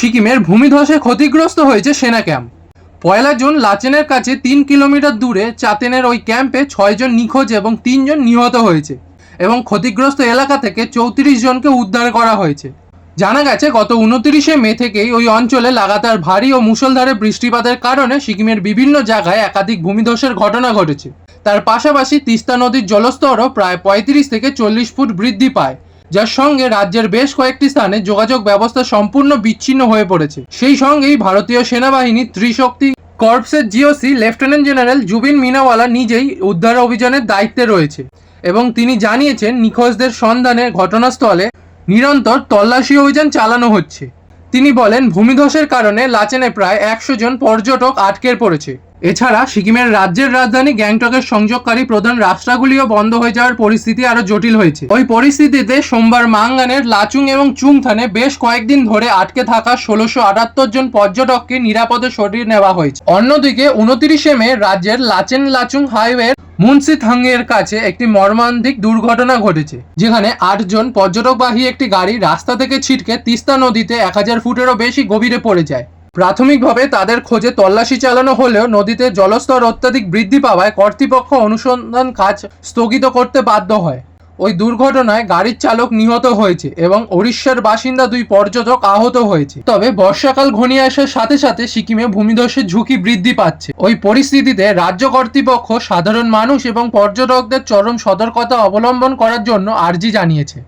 সিকিমের ভূমিধসে ক্ষতিগ্রস্ত হয়েছে সেনা ক্যাম্প। 1 জুন লাচেনের কাছে 3 কিলোমিটার দূরে চাতেনের ওই ক্যাম্পে 6 জন নিখোঁজ এবং 3 জন নিহত হয়েছে এবং ক্ষতিগ্রস্ত এলাকা থেকে 34 জনকে উদ্ধার করা হয়েছে। জানা গেছে গত 29 মে থেকেই ওই অঞ্চলে লাগাতার ভারী ও মুষলধারে বৃষ্টিপাতের কারণে সিকিমের বিভিন্ন জায়গায় একাধিক ভূমিধসের ঘটনা ঘটেছে। তার পাশাপাশি তিস্তা নদীর জলস্তরও প্রায় 35 থেকে 40 ফুট বৃদ্ধি পায়, যার সঙ্গে রাজ্যের বেশ কয়েকটি স্থানে যোগাযোগ ব্যবস্থা সম্পূর্ণ বিচ্ছিন্ন হয়ে পড়েছে। সেই সঙ্গেই ভারতীয় সেনাবাহিনী ত্রিশক্তি কর্পসের জিওসি লেফটেন্যান্ট জেনারেল জুবিন মিনাওয়ালা নিজেই উদ্ধার অভিযানের দায়িত্বে রয়েছে এবং তিনি জানিয়েছেন নিখোঁজদের সন্ধানে ঘটনাস্থলে নিরন্তর তল্লাশি অভিযান চালানো হচ্ছে। তিনি বলেন, ভূমিধসের কারণে লাচেনে প্রায় 100 জন পর্যটক আটকে পড়েছে। এছাড়া সিকিমের রাজ্যের রাজধানী গ্যাংটকের সংযোগকারী প্রধান রাস্তাগুলিও বন্ধ হয়ে যাওয়ার পরিস্থিতি আরো জটিল হয়েছে। ওই পরিস্থিতিতে সোমবার মাঙ্গানের লাচুং এবং চুংথানে বেশ কয়েকদিন ধরে আটকে থাকা 1678 জন পর্যটককে নিরাপদে সরিয়ে নেওয়া হয়েছে। অন্যদিকে 29 মে রাজ্যের লাচেন লাচুং হাইওয়ে মুন্সিথাংয়ের কাছে একটি মর্মান্তিক দুর্ঘটনা ঘটেছে, যেখানে 8 জন পর্যটকবাহী একটি গাড়ি রাস্তা থেকে ছিটকে তিস্তা নদীতে 1000 ফুটেরও বেশি গভীরে পড়ে যায়। প্রাথমিকভাবে তাদের খোঁজে তল্লাশি চালানো হলেও নদীতে জলস্তর অত্যাধিক বৃদ্ধি পাওয়ায় কর্তৃপক্ষ অনুসন্ধান কাজ স্থগিত করতে বাধ্য হয়। ওই দুর্ঘটনায় গাড়ির চালক নিহত হয়েছে এবং ওড়িশার বাসিন্দা 2 পর্যটক আহত হয়েছে। তবে বর্ষাকাল ঘনিয়ে আসার সাথে সাথে সিকিমে ভূমিধসের ঝুঁকি বৃদ্ধি পাচ্ছে। ওই পরিস্থিতিতে রাজ্য কর্তৃপক্ষ সাধারণ মানুষ এবং পর্যটকদের চরম সতর্কতা অবলম্বন করার জন্য আর্জি জানিয়েছে।